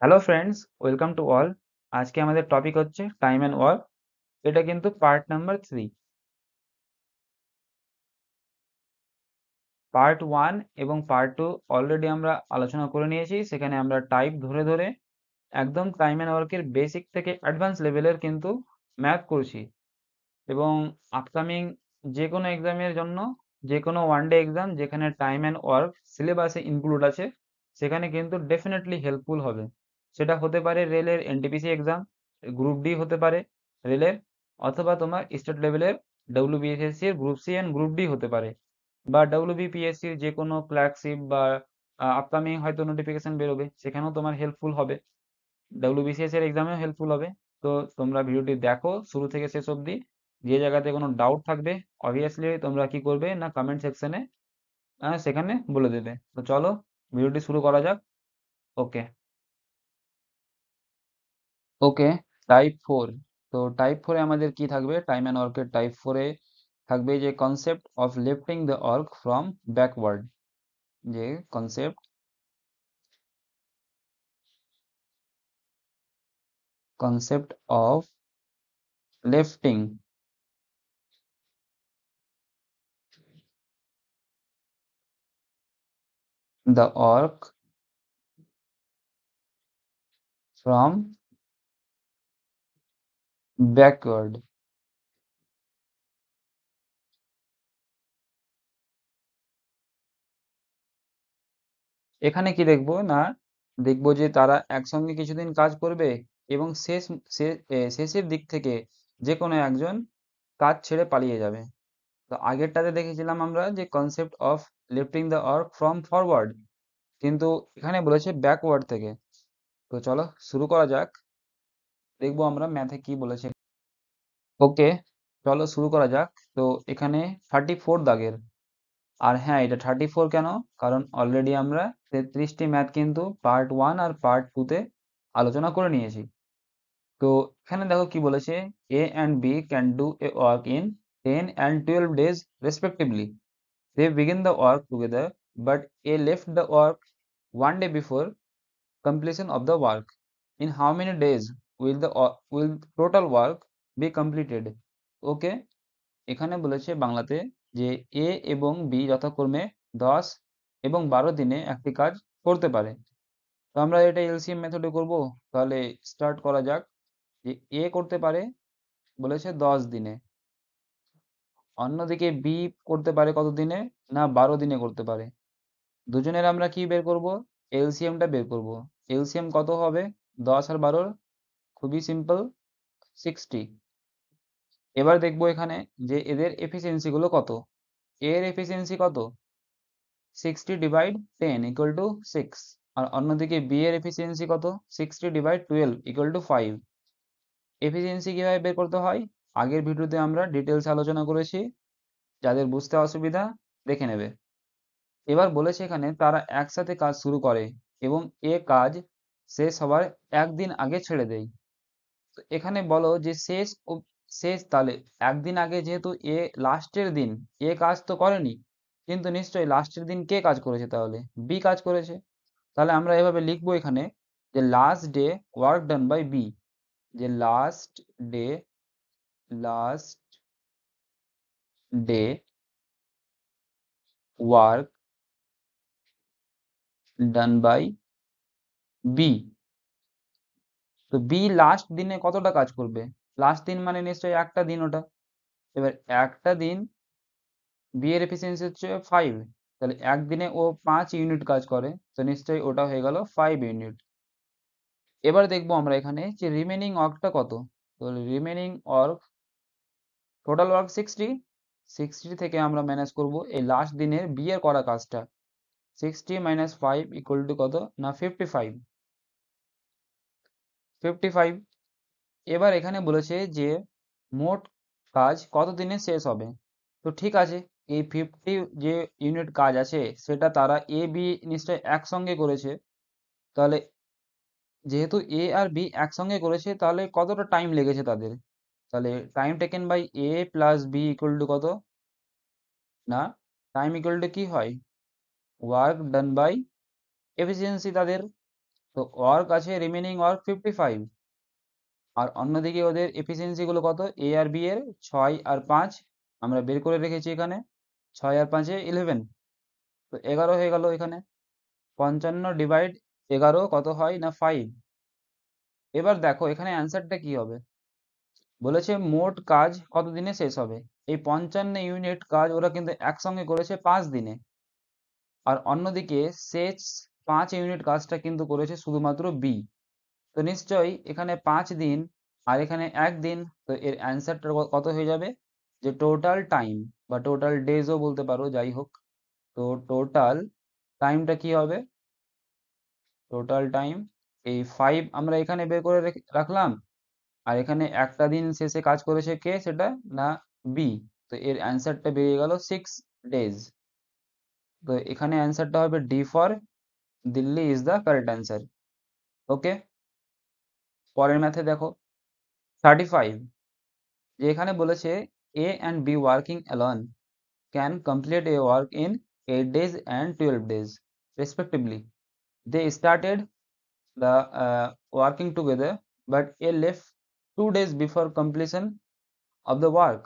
Hello friends, welcome to all. আজকে আমাদের topic হচ্ছে টাইম অ্যান্ড ওয়ার্ক। এটা কিন্তু পার্ট নাম্বার 3। পার্ট 1 এবং পার্ট 2 অলরেডি আমরা আলোচনা করে নিয়েছি। সেখানে আমরা টাইপ ধরে ধরে একদম টাইম অ্যান্ড ওয়ার্কের বেসিক থেকে অ্যাডভান্স লেভেলের কিন্তু ম্যাথ করছি। এবং আপকামিং যে কোনো এক্সামের জন্য, যে কোনো ওয়ান ডে এক্সাম যেখানে টাইম অ্যান্ড ওয়ার্ক সিলেবাসে ইনক্লুড আছে, সেখানে কিন্তু ডেফিনেটলি হেল্পফুল হবে। সেটা হতে পারে রেলের এনটিপিসি এক্সাম, গ্রুপ ডি হতে পারে রেলের, অথবা তোমার স্টেট লেভেলের ডব্লিউবিএসএসসি এর group C and group D হতে পারে, বা ডব্লিউবিপিএসসির যে কোনো ক্লার্কশিপ বা আপকামিং হয়তো নোটিফিকেশন বেরোবে, সেখানেও তোমার হেল্পফুল হবে। ডব্লিউবিসিএস এর এক্সামেও হেল্পফুল হবে। তো তোমরা ভিডিওটি দেখো শুরু থেকে শেষ অবধি। যে জায়গাতে কোনো ডাউট থাকবে অবভিয়াসলি তোমরা কি করবে না, কমেন্ট সেকশনে সেখানে বলে দেবে। তো চলো ভিডিওটি শুরু করা যাক। ওকে। ওকে। টাইপ 4। তো টাইপ 4 এ আমাদের কি থাকবে? টাইম অ্যান্ড ওয়ার্কের টাইপ 4 এ থাকবে যে concept of lifting the work from backward. যে concept of lifting the work from backward. এখানে কি দেখবো না, দেখবো যে তারা একসঙ্গে কিছুদিন কাজ করবে এবং শেষের দিক থেকে যে কোনো একজন কাজ ছেড়ে পালিয়ে যাবে। তো আগেরটাতে দেখেছিলাম আমরা যে concept of lifting the work from forward, কিন্তু এখানে বলেছে ব্যাকওয়ার্ড থেকে। তো চলো শুরু করা যাক, দেখবো আমরা ম্যাথে কি বলেছে। ওকে, চলো শুরু করা যাক। তো এখানে 34 দাগের। আর হ্যাঁ, এটা 34 কেন? কারণ অলরেডি আমরা 33টি ম্যাথ কিন্তু পার্ট 1 আর পার্ট 2 তে আলোচনা করে নিয়েছি। তো এখানে দেখো কি বলেছে, A and B can do a work in 10 and 12 days respectively. They begin the work together, but A left the work one day before completion of the work. In how many days will total work be completed? Okay, এখানে বলেছে বাংলাতে যে এ এবং B যথাক্রমে 10 এবং 12 দিনে একটি কাজ করতে পারে। তো আমরা এটা এলসিএম মেথডে করব। তাহলে স্টার্ট করা যাক। যে এ করতে পারে বলেছে 10 দিনে, অন্যদিকে বি করতে পারে কত দিনে? না, 12 দিনে করতে পারে। দুজনের আমরা কি বের করব? এলসিএমটা বের করব। এলসিএম কত হবে 10 আর 12? খুবই সিম্পল, 60। এবার দেখবো এখানে যে এদের এফিসিয়েন্সি গুলো কত। এর এফিসিয়েন্সি কত? 60 ডিভাইড 10 ইকুয়াল টু 6। আর অন্যদিকে বি এর এফিসিয়েন্সি কত? 60 ডিভাইড 12 ইকুয়াল টু 5। এফিসিয়েন্সি কিভাবে বের করতে হয় আগের ভিডিওতে আমরা ডিটেলস আলোচনা করেছি, যাদের বুঝতে অসুবিধা দেখে নেবে। এবার বলেছে এখানে তারা একসাথে কাজ শুরু করে এবং এ কাজ শেষ হওয়ার একদিন আগে ছেড়ে দেয়। তো এখানে বলো যে শেষ তাহলে একদিন আগে, যেহেতু এ লাস্টের দিন, এ কাজ তো করেনি, কিন্তু নিশ্চয়ই লাস্টের দিন কে কাজ করেছে? তাহলে বি কাজ করেছে। তাহলে আমরা এভাবে লিখবো এখানে যে last day work done by B. যে day last day work done by B. তো বি লাস্ট দিনে কতটা কাজ করবে? লাস্ট দিন মানে নিশ্চয়ই একটা দিন ওটা। এবার একটা দিন, বি এর এফিসিয়েন্সি হচ্ছে 5, তাহলে একদিনে ও 5 ইউনিট কাজ করে, তো নিশ্চয়ই ওটা হয়ে গেল 5 ইউনিট। এবার দেখবো আমরা এখানে যে রিমেনিং ওয়ার্কটা কত। তো রিমেনিং ওয়ার্ক, টোটাল ওয়ার্ক 60, 60 থেকে আমরা ম্যানেজ করব এই লাস্ট দিনের বি এর করা কাজটা। 60 মাইনাস 5 ইকুয়াল টু কত? না 55। 55। এবার এখানে বলেছে যে মোট কাজ কত দিনে শেষ হবে। তো ঠিক আছে, এই 50 যে ইউনিট কাজ আছে সেটা তারা এ বি নিশ্চয়ই একসঙ্গে করেছে। তাহলে যেহেতু এ আর বি একসঙ্গে করেছে, তাহলে কতটা টাইম লেগেছে তাদের? তাহলে time taken by A plus B equal to কত? না, টাইম ইকুয়াল টু কি হয়? ওয়ার্ক ডান বাই এফিসিয়েন্সি তাদের। তো ওয়ার্ক আছে রিমেনিং ওয়ার্ক 55, আর অন্যদিকে ওদের এফিসিয়েন্সি গুলো কত, এ আর বি এর 6 আর 5 আমরা বের করে রেখেছি এখানে, 6 আর 5 11, তো 11 হয়ে গেল এখানে। 55 ডিভাইড 11 কত হয় না 5। এবার দেখো এখানে অ্যান্সারটা কি হবে, বলেছে মোট কাজ কত দিনে শেষ হবে। এই 55 ইউনিট কাজ ওরা কিন্তু একসঙ্গে করেছে 5 দিনে, আর অন্যদিকে শেষ 5 ইউনিট কাজটা কিন্তু করেছে শুধুমাত্র বি। তো নিশ্চয়ই এখানে 5 দিন আর এখানে 1 দিন, তো এর অ্যান্সারটা কত হয়ে যাবে, যে টোটাল টাইম বা টোটাল ডেজও বলতে পারো, যাই হোক। তো টোটাল টাইমটা কি হবে, টোটাল টাইম এই 5 আমরা এখানে বের করে রাখলাম, আর এখানে একটা দিন শেষে কাজ করেছে কে, সেটা না বি। তো এর অ্যান্সারটা বেরিয়ে গেল 6 ডেজ। তো এখানে অ্যান্সারটা হবে D for Delhi is the correct answer. Okay, পরের ম্যাথে দেখো 35, যে এখানে বলেছে A and B working alone can complete a work in 8 days and 12 days respectively. They started the working together, but A left 2 days before completion of the work.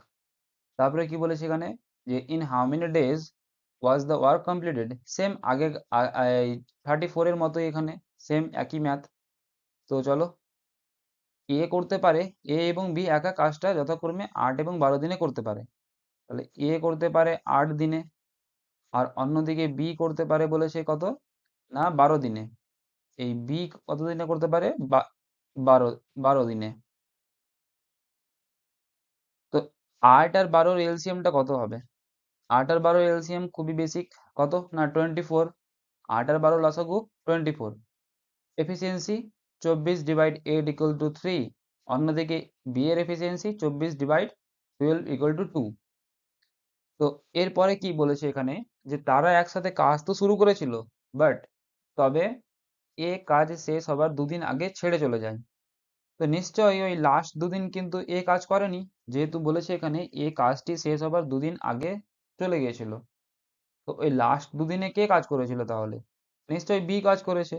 তারপরে কি বলেছে এখানে, যে in how many days was the work completed, same আগে 34 এর মতোই এখানে, same একই ম্যাথ। তো চলো, এ করতে পারে, এ এবং বি একা কাজটা যথাক্রমে 8 এবং 12 দিনে করতে পারে, তাহলে এ করতে পারে 8 দিনে, আর অন্যদিকে বি করতে পারে বলেছে কত না 12 দিনে। এই বি কত দিনে করতে পারে, 12 দিনে। তো 8 আর 12-র এলসিএমটা কত হবে, 8 আর 12-র এলসিএম খুবই বেসিক, কত না 24। 8 আর 12 লসাগু 24। এফিসিয়েন্সি 24/8 = 3। অন্যদিকে বি এর এফিসিয়েন্সি 24/12 = 2। তো এরপরে কি বলেছে এখানে, যে তারা একসাথে কাজ তো শুরু করেছিল, বাট তবে এ কাজ শেষ হবার 2 দিন আগে ছেড়ে চলে যায়। তো নিশ্চয়ই ওই লাস্ট 2 দিন কিন্তু এ কাজ করেনি, যেহেতু বলেছে এখানে এ কাজটি শেষ হবার 2 দিন আগে চলে গিয়েছিল। তো ওই লাস্ট 2 দিনে কে কাজ করেছিল তাহলে, নিশ্চয়ই বি কাজ করেছে।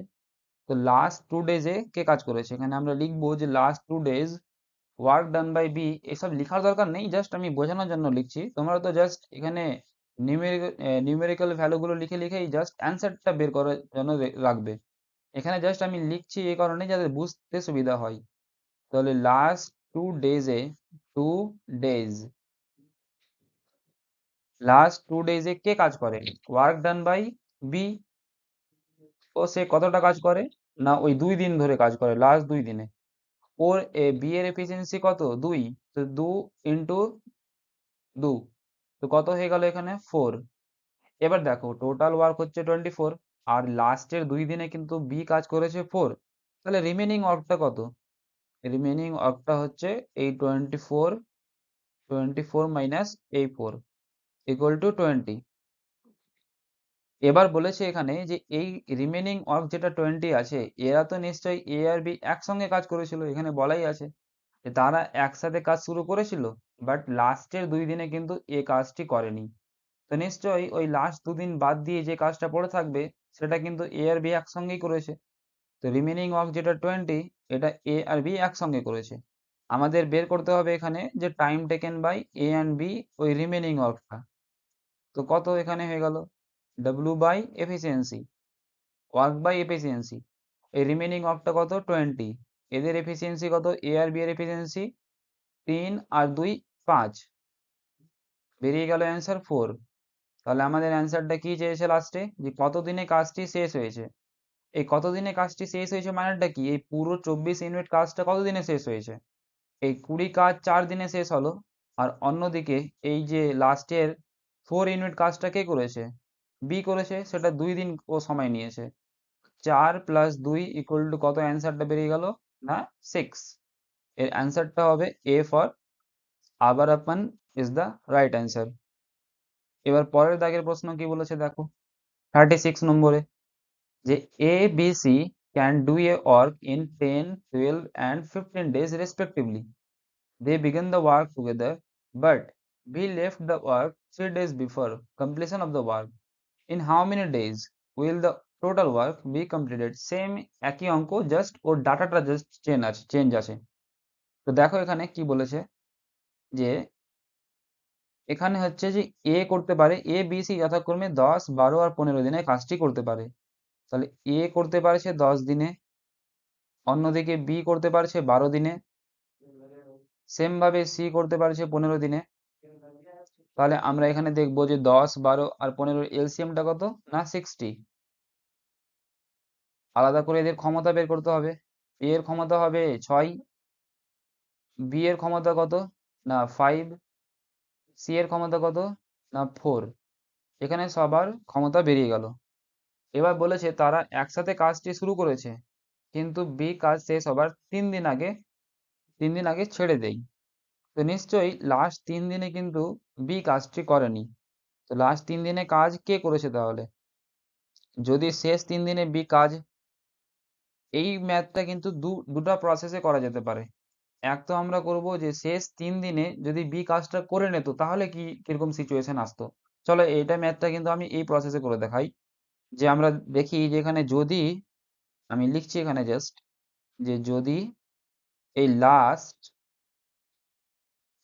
তো লাস্ট 2 ডেজে কে কাজ করেছে, এখানে আমরা লিখবো যে last 2 days work done by B. এসব লেখার দরকার নেই, জাস্ট আমি বোঝানোর জন্য লিখছি, তোমরা তো জাস্ট এখানে নিউমেরিক্যাল ভ্যালুগুলো লিখে লিখেই জাস্ট অ্যান্সারটা বের করার জন্য রাখবে। এখানে জাস্ট আমি লিখছি এই কারণে যাতে বুঝতে সুবিধা হয়। তাহলে লাস্ট 2 ডেজে, 2 ডেজ, লাস্ট 2 ডেজে কে কাজ করে, ওয়ার্ক ডান বাই বি। ও সে কতটা কাজ করে, না ওই 2 দিন ধরে কাজ করে, লাস্ট 2 দিনে। ওর বি এর এফিসিয়েন্সি কত, 2, তো 2 × 2, তো কত হয়ে গেল এখানে 4। এবার দেখো টোটাল ওয়ার্ক হচ্ছে 24, আর লাস্টের 2 দিনে কিন্তু বি কাজ করেছে 4, তাহলে রিমেনিং ওয়ার্কটা কত, রিমেনিং ওয়ার্কটা হচ্ছে এই 24, 24 মাইনাস এই 4 = 20। এবার বলেছে এখানে যে এই রিমেনিং ওয়ার্ক যেটা 20 আছে, এরা তো নিশ্চয়ই এ আর বি একসঙ্গে কাজ করেছিল, এখানে বলাই আছে যে তারা একসাথে কাজ শুরু করেছিল, বাট লাস্টের 2 দিনে কিন্তু এ কাজটি করেনি। তো নিশ্চয়ই ওই লাস্ট 2 দিন বাদ দিয়ে যে কাজটা পড়ে থাকবে, সেটা কিন্তু এ আর বি একসঙ্গেই করেছে। তো রিমেনিং ওয়ার্ক যেটা 20, এটা এ আর বি একসঙ্গে করেছে। আমাদের বের করতে হবে এখানে যে time taken by A and B, ওই রিমেনিং ওয়ার্কটা। তো কত এখানে হয়ে গেল, W by efficiency, work by efficiency. এই রিমেনিং ওয়ার্কটা কত 20, এদের এফিসিয়েন্সি কত, এ আর বি এর এফিসিয়েন্সি 3 আর 2 5, বেরিয়ে গেল অ্যান্সার 4। তাহলে আমাদের অ্যান্সারটা কি চেয়েছে লাস্টে, যে কতদিনে কাজটি শেষ হয়েছে। এই কতদিনে কাজটি শেষ হয়েছে মানেটা কি, এই পুরো 24 ইউনিট কাজটা কতদিনে শেষ হয়েছে, এই 20 কাজ 4 দিনে শেষ হলো। আর অন্যদিকে এই যে লাস্টের 4 ইউনিট কাজটা কে করেছে, বি করেছে, সেটা 2 দিন ও সময় নিয়েছে। 4 + 2 = কত, অ্যান্সারটা বেরিয়ে গেল না 6। এর অ্যান্সারটা হবে এ ফর আবারাপ্পান ইজ দ্য রাইট অ্যান্সার। এবার পরের দাগের প্রশ্ন কি বলেছে দেখো, 36 নম্বরে, যে A B C can do a work in 10, 12 and 15 days respectively. They began the work together, but B left the work 3 days before completion of the work. In how many days will the total work be completed, same একই অঙ্ক, just ওর ডাটাটা just change আছে। তো দেখো এখানে কি বলেছে, যে এখানে হচ্ছে যে এ করতে পারে, এ বি সি যথাক্রমে 10, 12 আর 15 দিনে কাজটি করতে পারে। তাহলে এ করতে পারছে 10 দিনে, অন্যদিকে বি করতে পারছে 12 দিনে, সেম ভাবে সি করতে পারছে 15 দিনে। তাহলে আমরা এখানে দেখবো যে 10, 12 আর 15 এলসিএমটা কত, না 60। আলাদা করে এদের ক্ষমতা বের করতে হবে। এ এর ক্ষমতা হবে 6, বি এর ক্ষমতা কত, না 5, সি এর ক্ষমতা কত, না 4। এখানে সবার ক্ষমতা বেরিয়ে গেল। এবার বলেছে তারা একসাথে কাজটি শুরু করেছে, কিন্তু বি কাজ শেষ হবার 3 দিন আগে ছেড়ে দেয়। তো নিশ্চয়ই লাস্ট 3 দিনে কিন্তু বি কাজটি করেনি। তো লাস্ট 3 দিনে কাজ কে করেছে তাহলে? যদি শেষ 3 দিনে বি কাজ, এই ম্যাথটা কিন্তু দুটো প্রসেসে করা যেতে পারে। এক তো আমরা করব যে শেষ 3 দিনে যদি বি কাজটা করে নিত তাহলে কি কিরকম সিচুয়েশন আসতো। চলো এইটা ম্যাথটা কিন্তু আমি এই প্রসেসে করে দেখাই। যে আমরা দেখি যে এখানে যদি, আমি লিখছি এখানে জাস্ট, যে যদি এই লাস্ট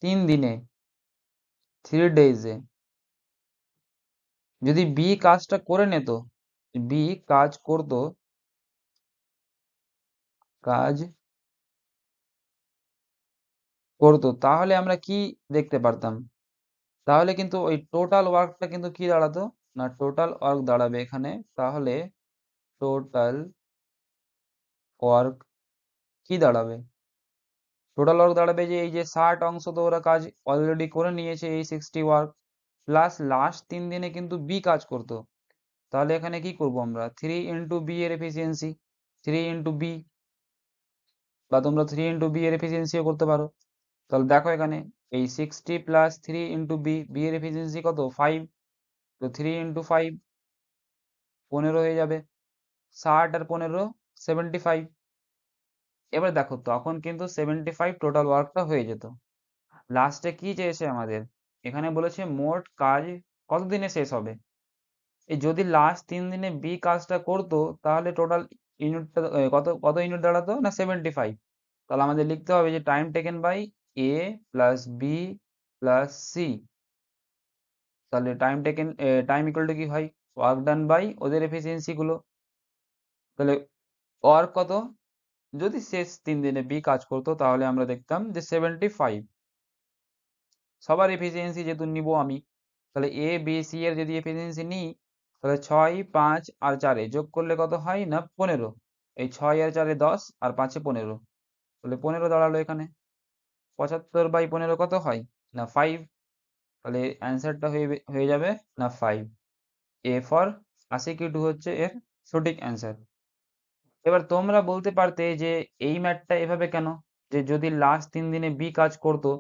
3 দিনে, 3 ডেজে যদি বি কাজটা করে নিত, বি কাজ করতো, তাহলে আমরা কি দেখতে পারতাম? তাহলে কিন্তু ওই টোটাল ওয়ার্কটা কিন্তু কি দাঁড়াতো, না টোটাল ওয়ার্ক দাঁড়াবে এখানে। তাহলে টোটাল ওয়ার্ক কি দাঁড়াবে? টোটাল ওয়ার্ক দাঁড়াবে যে এই যে 60 অংশ তো ওরা কাজ অলরেডি করে নিয়েছে, এই 60 ওয়ার্ক প্লাস লাস্ট 3 দিনে কিন্তু বি কাজ করতো। তাহলে এখানে কি করব আমরা, 3 × বি এর এফিসিয়েন্সি, 3 × বি, বা তোমরা 3 × বি এর এফিসিয়েন্সিও করতে পারো। তাহলে দেখো এখানে এই 60 প্লাস 3 × বি, বি এর এফিসিয়েন্সি কত, 5। তো 3 × 5 15 হয়ে যাবে, 60 আর 15 75। এবার দেখো তখন কিন্তু 75 টোটাল ওয়ার্কটা হয়ে যেত। লাস্টে কি চেয়েছে আমাদের, এখানে বলেছে মোট কাজ কত দিনে শেষ হবে। এই যদি লাস্ট 3 দিনে বি কাজটা করতো তাহলে টোটাল ইউনিটটা কত কত ইউনিট দাঁড়াতো, না 75। তাহলে আমাদের লিখতে হবে যে time taken by A plus B plus C. তাহলে টাইম ইকুয়াল টু কি হয়, ওয়ার্ক ডান বাই ওদের এফিসিয়েন্সি গুলো। তাহলে ওয়ার্ক কত, যদি শেষ 3 দিনে বি কাজ করতো তাহলে আমরা দেখতাম যে 75। সবার এফিসিয়েন্সি যেহেতু নিব আমি, তাহলে এ বি সি এর যদি এফিসিয়েন্সি নিই, তাহলে 6, 5 আর 4 যোগ করলে কত হয়, না 15। এই 6 আর 4 10 আর 5 15, তাহলে 15 দাঁড়ালো এখানে। 75/15 কত হয়, না 5। তাহলে অ্যান্সারটা হয়ে যাবে না 5। এ ফর আশিকি 2 হচ্ছে এর সঠিক অ্যান্সার। এবার তোমরা বলতে পারতে যে এই ম্যাথটা এভাবে কেন, যে যদি লাস্ট 3 দিনে বি কাজ করতো,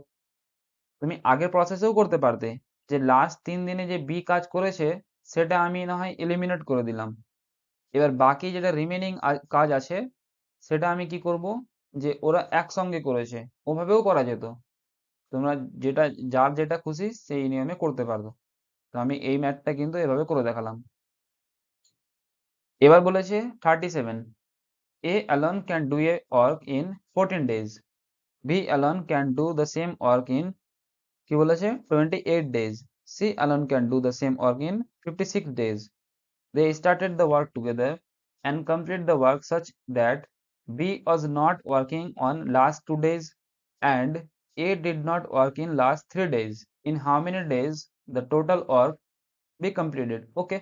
তুমি আগের প্রসেসেও করতে পারতে, যে লাস্ট 3 দিনে যে বি কাজ করেছে সেটা আমি না হয় এলিমিনেট করে দিলাম। এবার বাকি যেটা রিমেনিং কাজ আছে সেটা আমি কি করব, যে ওরা একসঙ্গে করেছে, ওভাবেও করা যেত। তোমরা যেটা, যার যেটা খুশি সেই নিয়মে করতে পারবে। তো আমি এই ম্যাথটা কিন্তু এভাবে করে দেখালাম। এবার বলেছে 37, এ alone can do a work in 14 days, B alone can do the same work in, কি বলেছে, 28 days, C alone can do the same work in 56 days. They started the work together and completed the work such that B was not working on last 2 days and A did not work in last 3 days. In how many days the total work be completed? Okay.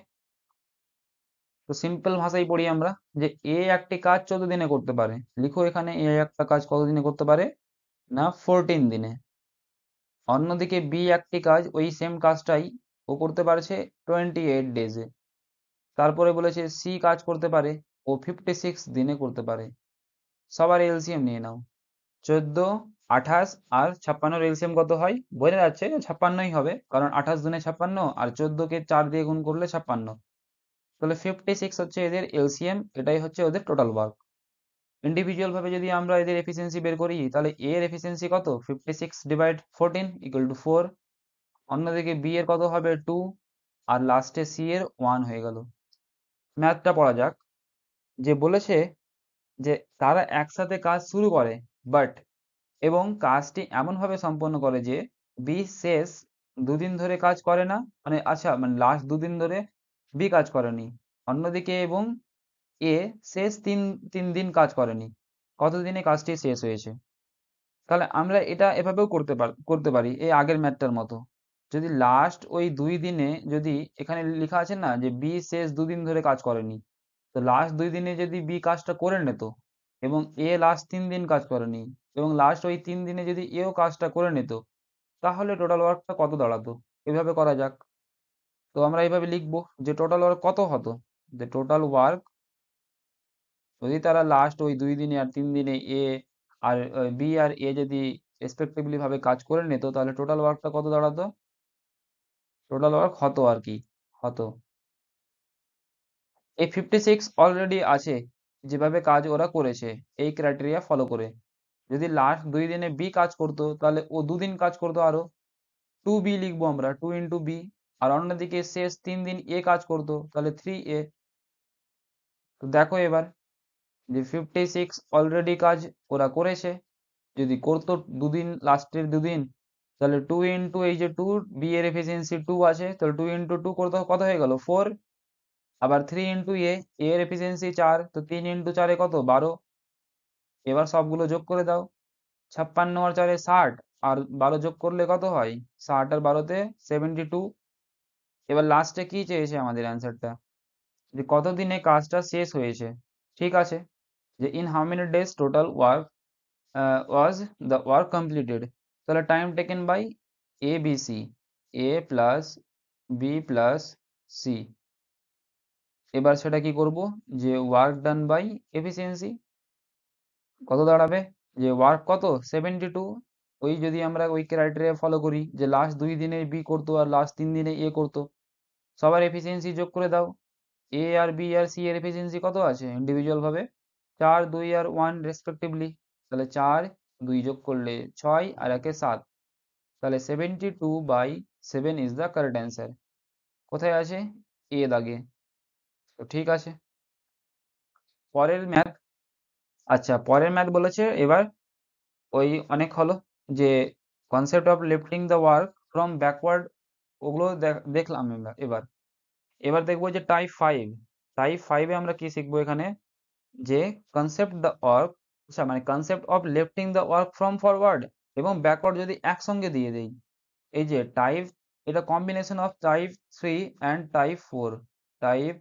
তো simple ভাষায় পড়ি আমরা, যে এ একটি কাজ 14 দিনে করতে পারে। লিখো এখানে এ একটা কাজ কত দিনে করতে পারে, না 14 দিনে। অন্যদিকে বি একটি কাজ, ওই সেম কাজটাই ও করতে পারছে 28 ডেজে। তারপরে বলেছে সি কাজ করতে পারে, ও 56 দিনে করতে পারে। সবার এলসিএম নিয়ে নাও। 14, 28 আর 56 এলসিএম কত হয়, বোঝা যাচ্ছে 56ই হবে, কারণ 28 দুনে 56 আর 14কে 4 দিয়ে গুণ করলে 56। তাহলে 56 হচ্ছে এদের এলসিএম, এটাই হচ্ছে ওদের টোটাল ওয়ার্ক। ইন্ডিভিজুয়াল ভাবে যদি আমরা এদের এফিসিয়েন্সি বের করি, তাহলে এ এর এফিসিয়েন্সি কত, 56/14 = 4। অন্যদিকে বি এর কত হবে, 2, আর লাস্টে সি এর 1 হয়ে গেল। ম্যাথটা পড়া যাক। যে বলেছে যে তারা একসাথে কাজ শুরু করে বাট এবং কাজটি এমনভাবে সম্পন্ন করে যে বি শেষ দুদিন ধরে কাজ করে না, মানে আচ্ছা মানে লাস্ট দুদিন ধরে বি কাজ করেনি, অন্যদিকে এবং এ শেষ তিন তিন দিন কাজ করেনি, কতদিনে কাজটি শেষ হয়েছে। তাহলে আমরা এটা এভাবেও করতে পারি এই আগের ম্যাথটার মতো। যদি লাস্ট ওই ২ দিনে যদি এখানে লিখা আছে না যে বি শেষ দুদিন ধরে কাজ করেনি। তো লাস্ট ২ দিনে যদি বি কাজটা করে নিত এবং এ লাস্ট ৩ দিন কাজ করেনি এবং লাস্ট ওই ৩ দিনে যদি এও কাজটা করে নিত, তাহলে টোটাল ওয়ার্কটা কত দাঁড়াতো? এভাবে করা যাক। তো আমরা এভাবে লিখবো যে টোটাল ওয়ার্ক কত হতো? যে টোটাল ওয়ার্ক যদি তারা লাস্ট ওই ২ দিনে আর ৩ দিনে এ আর বি আর এ যদি রেসপেক্টিভলি ভাবে কাজ করে নিত, তাহলে টোটাল ওয়ার্কটা কত দাঁড়াতো? টোটাল ওয়ার্ক হতো আর কি, হতো। এই 56 অলরেডি আছে যেভাবে কাজ ওরা করেছে এই ক্রাইটেরিয়া ফলো করে। যদি লাস্ট ২ দিনে বি কাজ করতো তাহলে ও ২ দিন কাজ করতো আরো। 2b লিখবো আমরা, 2 ইনটু বি। আর অন্যদিকে শেষ ৩ দিন এ কাজ করতো তাহলে 3a। তো দেখো এবার যে 56 অলরেডি কাজ ওরা করেছে। যদি করতো ২ দিন লাস্টের ২ দিন, তাহলে 2 ইনটু এই যে 2 বি এর এফিসিয়েন্সি 2 আছে, তাহলে 2 ইনটু 2 করতে কত হয়ে গেল 4। আবার 3 ইনটু এ এর এফিসিয়েন্সি 4, তো 3 ইনটু 4 এ কত 12। এবার সবগুলো যোগ করে দাও। 56 আর 4 এ 60, আর 12 যোগ করলে কত হয়? 60 আর 12 তে 72। এবার লাস্টে কি চেয়েছে আমাদের অ্যান্সারটা, যে কতদিনে কাজটা শেষ হয়েছে। ঠিক আছে, যে in how many days total work was the work completed. তাহলে time taken by A B C, A plus B plus C. এবার সেটা কি করব, যে ওয়ার্ক ডান বাই এফিসিয়েন্সি কত দাঁড়াবে, যে ওয়ার্ক কত 72। ওই যদি আমরা ওই ক্রাইটেরিয়া ফলো করি যে লাস্ট 2 দিনে বি করতো আর লাস্ট 3 দিনে এ করতো, সবার এফিসিয়েন্সি যোগ করে দাও। এ আর বি আর সি এর এফিসিয়েন্সি কত আছে ইন্ডিভিজুয়াল ভাবে, 4 2 আর 1 রেসপেক্টিভলি। তাহলে 4 2 যোগ করলে 6 আর 1 এ 7। তাহলে 72/7 ইজ দ্য কারেক্ট অ্যান্সার। কোথায় আছে? এ দাগে। তো ঠিক আছে, পরের ম্যাথ। আচ্ছা পরের ম্যাথ বলেছে এবার ওই অনেক হলো যে concept of lifting the work from backward, ওগুলো দেখলাম আমরা। এবার এবার দেখবো যে টাইপ 5 এ আমরা কি শিখবো এখানে, যে কনসেপ্ট দ্য ওয়ার্ক, আচ্ছা মানে concept of lifting the work from forward এবং ব্যাকওয়ার্ড যদি একসঙ্গে দিয়ে দেই। এই যে টাইপ, এটা combination of type 3 and type 4। Type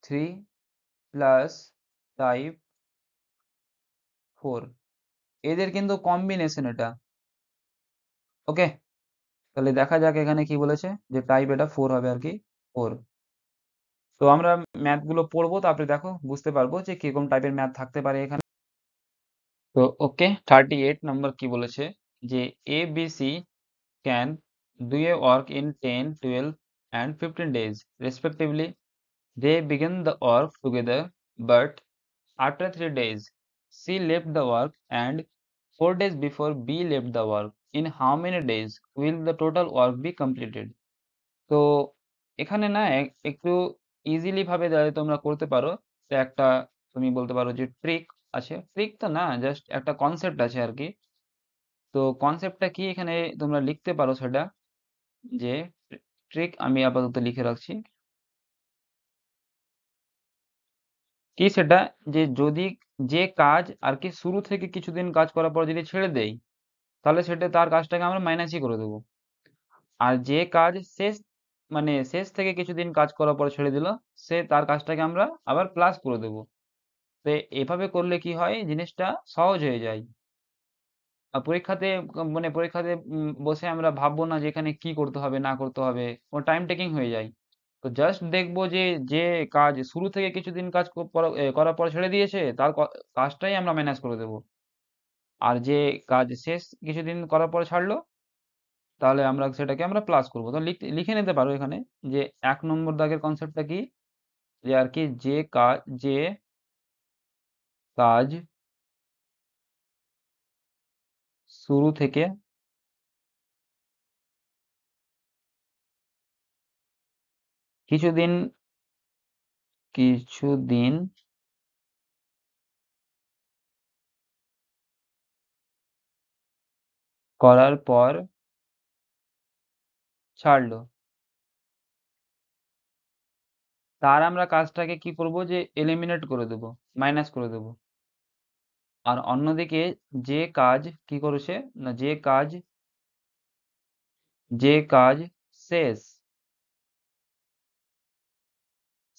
3 plus type 4, এদের কিন্তু কম্বিনেশন এটা। ওকে, তাহলে দেখা যাক এখানে কি বলেছে, যে টাইপ এটা 4 হবে আর কি, 4। তো আমরা ম্যাথ গুলো পড়বো, তারপরে দেখো বুঝতে পারবো যে কিরকম টাইপের ম্যাথ থাকতে পারে এখানে। তো ওকে, 38 নম্বর কি বলেছে, যে A B C can do a work in 10 12 and 15 days respectively. They begin the work together, but after 3 days C left the work and 4 days before B left the work. In how many days will the total work be completed? তো এখানে না একটু easily ভাবে তোমরা করতে পারো। তো একটা তুমি বলতে পারো যে ট্রিক আছে, ট্রিক তো না জাস্ট একটা কনসেপ্ট আছে আর কি। তো কনসেপ্টটা কি এখানে তোমরা লিখতে পারো সেটা, যে ট্রিক আমি আপাতত লিখে রাখছি। কি সেটা, যে যদি যে কাজ আর কি শুরু থেকে কিছুদিন কাজ করার পর যদি ছেড়ে দেই, তাহলে সেটা তার কাজটাকে আমরা মাইনাসই করে দেবো। আর যে কাজ শেষ মানে শেষ থেকে কিছুদিন কাজ করার পর ছেড়ে দিল, সে তার কাজটাকে আমরা আবার প্লাস করে দেবো। তো এভাবে করলে কি হয় জিনিসটা সহজ হয়ে যায়। আর পরীক্ষাতে মানে পরীক্ষাতে বসে আমরা ভাববো না যে এখানে কি করতে হবে না করতে হবে, ও টাইম টেকিং হয়ে যায়। তো জাস্ট দেখবো যে যে কাজ শুরু থেকে কিছুদিন কাজ করার পর ছেড়ে দিয়েছে তার কাজটাই আমরা মাইনাস করে দেবো। আর যে কাজ শেষ কিছুদিন করার পর ছাড়লো, তাহলে আমরা সেটাকে আমরা প্লাস করবো। তো লিখে নিতে পারো এখানে, যে 1 নম্বর দাগের কনসেপ্টটা কি, যে আর কি যে কাজ শুরু থেকে কিছুদিন কিছুদিন করার পর ছাড়লো, তার আমরা কাজটাকে কি করব, যে এলিমিনেট করে দেব, মাইনাস করে দেব। আর অন্যদিকে যে কাজ কি করেছে না, যে কাজ শেষ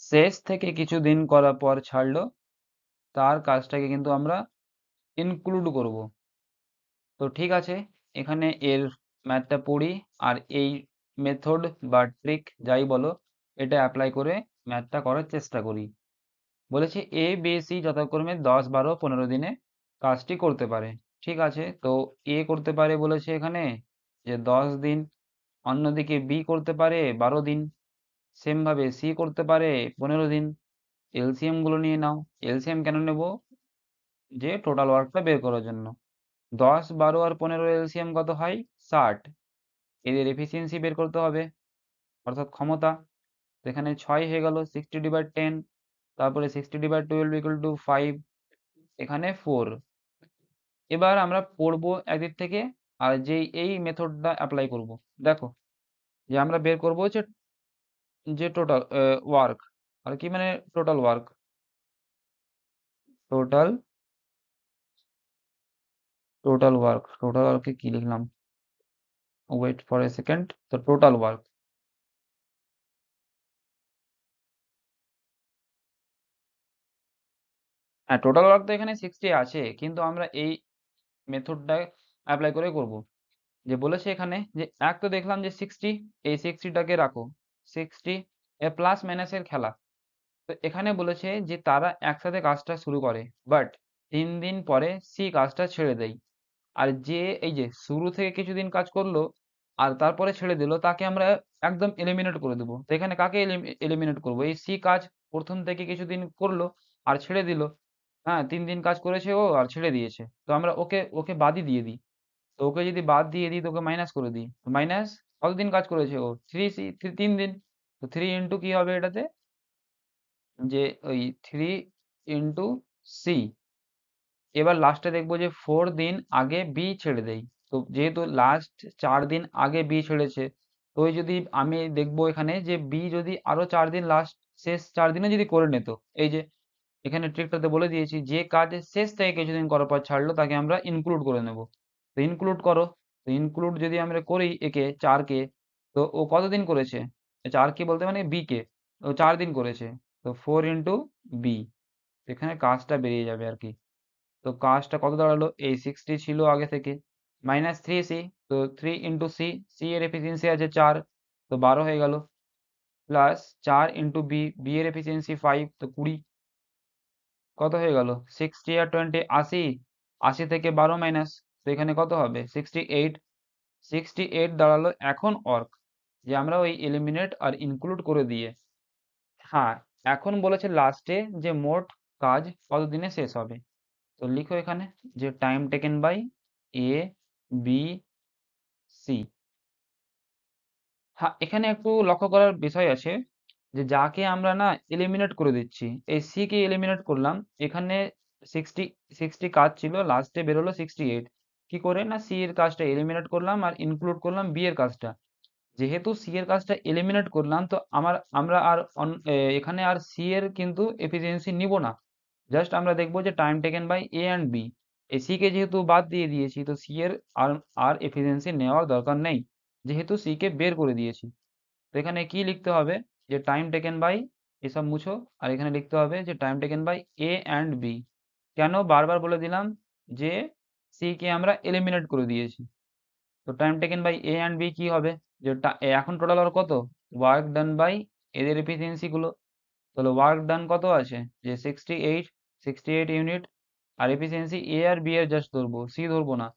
শেষ থেকে কিছুদিন করার পর ছাড়লো, তার কাজটাকে কিন্তু আমরা ইনক্লুড করব। তো ঠিক আছে, এখানে এর ম্যাথটা পড়ি, আর এই মেথড বা ট্রিক যাই বলো, এটা অ্যাপ্লাই করে ম্যাথটা করার চেষ্টা করি। বলেছে এ বি সি যথাক্রমে 10, 12, 15 দিনে কাজটি করতে পারে। ঠিক আছে, তো এ করতে পারে বলেছে এখানে যে 10 দিন, অন্যদিকে বি করতে পারে 12 দিন, সেম ভাবে সি করতে পারে 15 দিন। এলসিএম গুলো নিয়ে নাও। এলসিএম কেন নেব, যে টোটাল ওয়ার্কটা বের করার জন্য। 10, 12 আর 15 এলসিএম কত হয়, 60। এদের এফিসিয়েন্সি বের করতে হবে, অর্থাৎ ক্ষমতা। তো এখানে 6 হয়ে গেল, 60/10। তারপরে 60/12 = 5, এখানে 4। এবার আমরা পড়বো একদিক থেকে, আর যেই এই মেথডটা অ্যাপ্লাই করব। দেখো, যে আমরা বের করব হচ্ছে যে টোটাল ওয়ার্ক, আর কি মানে টোটাল ওয়ার্ক, টোটাল টোটাল ওয়ার্কে কি লিখলাম, ওয়েট ফর এ সেকেন্ড। তো টোটাল ওয়ার্ক, হ্যাঁ টোটাল ওয়ার্ক তো এখানে 60 আছে, কিন্তু আমরা এই মেথডটা অ্যাপ্লাই করে করব। যে বলেছে এখানে যে এক তো দেখলাম যে 60, এই 60টাকে রাখো, 60 এ প্লাস মাইনাসের খেলা। তো এখানে বলেছে যে তারা একসাথে কাজটা শুরু করে, বাট 3 দিন পরে সি কাজটা ছেড়ে দেয়। আর যে এই যে শুরু থেকে কিছুদিন কাজ করলো আর তারপরে ছেড়ে দিল, তাকে আমরা একদম এলিমিনেট করে দেবো। তো এখানে কাকে এলিমিনেট করবো, এই সি কাজ প্রথম থেকে কিছুদিন করলো আর ছেড়ে দিল। হ্যাঁ, 3 দিন কাজ করেছে ও আর ছেড়ে দিয়েছে, তো আমরা ওকে ওকে বাদই দিয়ে দিই। তো ওকে যদি বাদ দিয়ে দিই, তো ওকে মাইনাস করে দিই। মাইনাস কতদিন কাজ করেছে ও, 3 দিন। তো 3 ইন্টু কি হবে এটাতে, যে ওই 3 ইন্টু সি। এবার লাস্টে দেখবো যে 4 দিন আগে বি ছেড়ে দেই। তো যেহেতু লাস্ট 4 দিন আগে বি ছেড়েছে, তো ওই যদি আমি দেখবো এখানে যে বি যদি আরো 4 দিন, লাস্ট শেষ 4 দিনে যদি করে নিত, এই যে এখানে ট্রিকটাতে বলে দিয়েছি, যে কাজ শেষ থেকে কিছুদিন করার পর ছাড়লো তাকে আমরা ইনক্লুড করে নেব। তো ইনক্লুড করো। তো ইনক্লুড যদি আমরা করি একে 4 কে, তো ও কতদিন করেছে, 4 কে বলতে মানে বি কে, ও 4 দিন করেছে। তো 4 ইন্টু বি, এখানে কাজটা বেরিয়ে যাবে আর কি। তো কাজটা কত দাঁড়ালো, এই 60 ছিল আগে থেকে, -3 সি। তো 3 ইন্টু সি, সি এর এফিসিয়েন্সি আছে 4, তো 12 হয়ে গেল। প্লাস 4 ইন্টু বি, বি এর এফিসিয়েন্সি 5, তো 20। কত হয়ে গেল, 60 আর 20 80, 80 থেকে 12 মাইনাস, তো এখানে কত হবে 68। 68 দাঁড়ালো এখন অর্ক, যে আমরা ওই এলিমিনেট আর ইনক্লুড করে দিয়ে। হ্যাঁ, এখন বলেছে লাস্টে যে মোট কাজ কতদিনে শেষ হবে। তো লিখো এখানে যে time taken by A B C. হ্যাঁ, এখানে একটু লক্ষ্য করার বিষয় আছে, যে যাকে আমরা না এলিমিনেট করে দিচ্ছি, এই সি কে এলিমিনেট করলাম। এখানে 60 60 কাজ ছিল, লাস্টে বেরোলো 68। কি করে না, সি এর কাজটা এলিমিনেট করলাম আর ইনক্লুড করলাম বি এর কাজটা। যেহেতু সি এর কাজটা এলিমিনেট করলাম, তো আমরা আর এখানে আর সি এর কিন্তু এফিসিয়েন্সি নিব না। জাস্ট আমরা দেখবো যে time taken by A and B. এই সি কে যেহেতু বাদ দিয়ে দিয়েছি, তো সি এর আর আর এফিসিয়েন্সি নেওয়ার দরকার নেই, যেহেতু সি কে বের করে দিয়েছি। তো এখানে কি লিখতে হবে, যে টাইম টেকেন বাই, এসব মুছো, আর এখানে লিখতে হবে যে time taken by A and B. কেন বারবার বলে দিলাম, যে সি কে আমরা এলিমিনেট করে দিয়েছি। তো time taken by A and B কি হবে, যে এখন টোটাল আর কত, ওয়ার্ক ডান বাই এদের এফিসিয়েন্সি গুলো। তাহলে ওয়ার্ক ডান কত আছে, যে 68 ইউনিট। আর এফিসিয়েন্সি এ আর বি এর জাস্ট ধরবো, সি ধরবো না।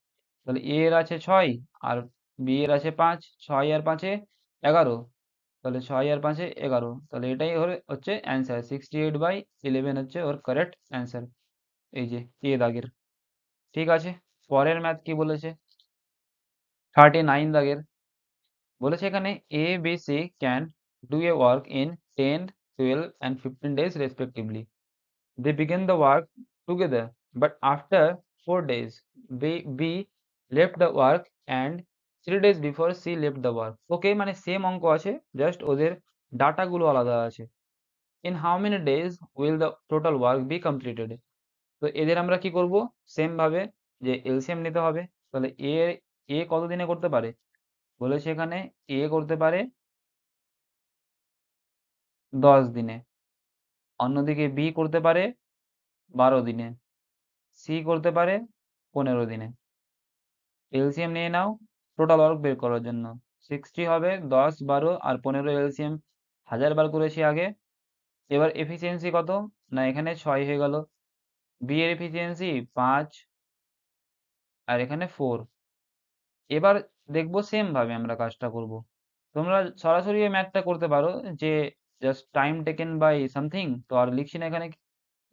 তাহলে এ এর আছে 6 আর বি এর আছে 5, 6 আর 5 11। তাহলে 6 আর 5 11, তাহলে এটাই হচ্ছে অ্যান্সার, 68/11 হচ্ছে ওর কারেক্ট অ্যান্সার, এই যে এ দাগের। ঠিক আছে, পরের ম্যাথ কি বলেছে, 39 দাগের। বলেছে এখানে A B C can do a work in 10 12 and 15 days respectively. They began the work together, but after 4 days, B left the work and 3 days before C left the work. Okay, মানে same অঙ্ক আছে, just ওদের ডাটাগুলো আলাদা আছে। In how many days will the total work be completed? তো এদের আমরা কি করব, সেম ভাবে যে এলসিএম নিতে হবে। তাহলে এ কত দিনে করতে পারে, বলেছে এখানে এ করতে পারে 10 দিনে, অন্যদিকে বি করতে পারে 12 দিনে, সি করতে পারে 15 দিনে। এলসিএম নিয়ে নাও টোটাল ওয়ার্ক বের করার জন্য। 60 হবে, 10, 12 আর 15 এলসিএম 1000 বার করেছি আগে। এবার এফিসিয়েন্সি কত, না এখানে 6 হয়ে গেল। বি এর এফিসিয়েন্সি 5 আর এখানে 4। এবার দেখবো সেম ভাবে আমরা কাজটা করব। তোমরা সরাসরি এই ম্যাথটা করতে পারো যে just time taken by something, তো আর লিখছি না এখানে।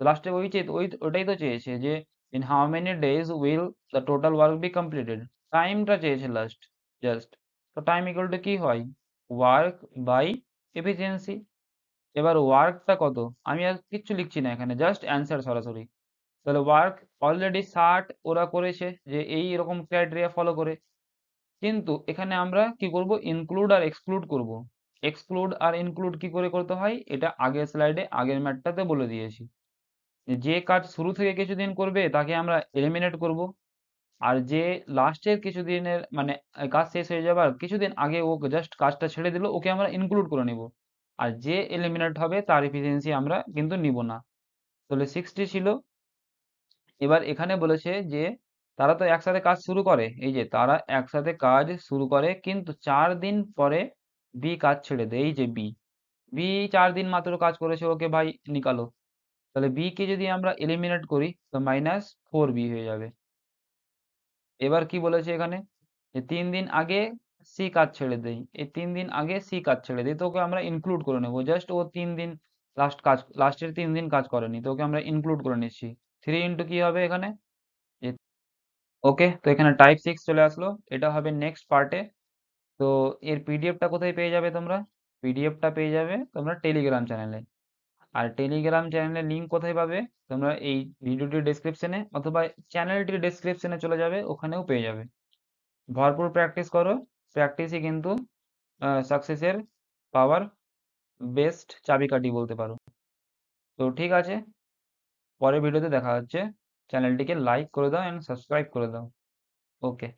লাস্টে ওইটাই তো চেয়েছে যে in how many days will the total work be completed, টাইমটা চেয়েছে লাস্ট, জাস্ট। তো টাইম ইকুয়াল টু কি হয়, ওয়ার্ক বাই এফিসিয়েন্সি। এবার ওয়ার্কটা কত, আমি আর কিচ্ছু লিখছি না এখানে, জাস্ট অ্যান্সার সরাসরি। তাহলে ওয়ার্ক অলরেডি 60 ওরা করেছে যে এই রকম ক্রাইটেরিয়া ফলো করে, কিন্তু এখানে আমরা কি করব, ইনক্লুড আর এক্সক্লুড করব। এক্সক্লুড আর ইনক্লুড কি করে করতে হয়, এটা আগের স্লাইডে আগের ম্যাথটাতে বলে দিয়েছি। যে কাজ শুরু থেকে কিছুদিন করবে তাকে আমরা এলিমিনেট করব, আর যে লাস্টের কিছুদিনের মানে কাজ শেষ হয়ে যাবার কিছুদিন আগে ও জাস্ট কাজটা ছেড়ে দিল, ওকে আমরা ইনক্লুড করে নিব। আর যে এলিমিনেট হবে তার এফিসিয়েন্সি আমরা কিন্তু নিব না। তাহলে 60 ছিল। এবার এখানে বলেছে যে তারা তো একসাথে কাজ শুরু করে, এই যে তারা একসাথে কাজ শুরু করে কিন্তু 4 দিন পরে বি কাজ ছেড়ে দেয়। এই যে বি, বি 4 দিন মাত্র কাজ করেছে, ওকে ভাই নিকালো। তাহলে বি কে যদি আমরা এলিমিনেট করি তো -4b হয়ে যাবে। এবার কি বলেছে এখানে, যে 3 দিন আগে সি কাজ ছেড়ে দেয়, এই 3 দিন আগে সি কাজ ছেড়ে দেয়, তো ওকে আমরা ইনক্লুড করে নেবো। জাস্ট ও 3 দিন লাস্টের 3 দিন কাজ করেনি, তো ওকে আমরা ইনক্লুড করে নিচ্ছি। 3 ইন্টু কি হবে এখানে, ওকে। তো এখানে টাইপ 6 চলে আসলো, এটা হবে নেক্সট পার্টে। তো এর পিডিএফটা কোথায় পেয়ে যাবে তোমরা, পিডিএফটা পেয়ে যাবে তোমরা টেলিগ্রাম চ্যানেলে। আর টেলিগ্রাম চ্যানেলের লিঙ্ক কোথায় পাবে, তোমরা এই ভিডিওটির ডেসক্রিপশনে অথবা চ্যানেলটির ডেসক্রিপশনে চলে যাবে, ওখানেও পেয়ে যাবে। ভরপুর প্র্যাকটিস করো, প্র্যাকটিসই কিন্তু সাকসেসের পাওয়ার বেস্ট চাবিকাঠি বলতে পারো। তো ঠিক আছে, পরের ভিডিওতে দেখা হচ্ছে। চ্যানেলটিকে লাইক করে দাও এন্ড সাবস্ক্রাইব করে দাও। ওকে।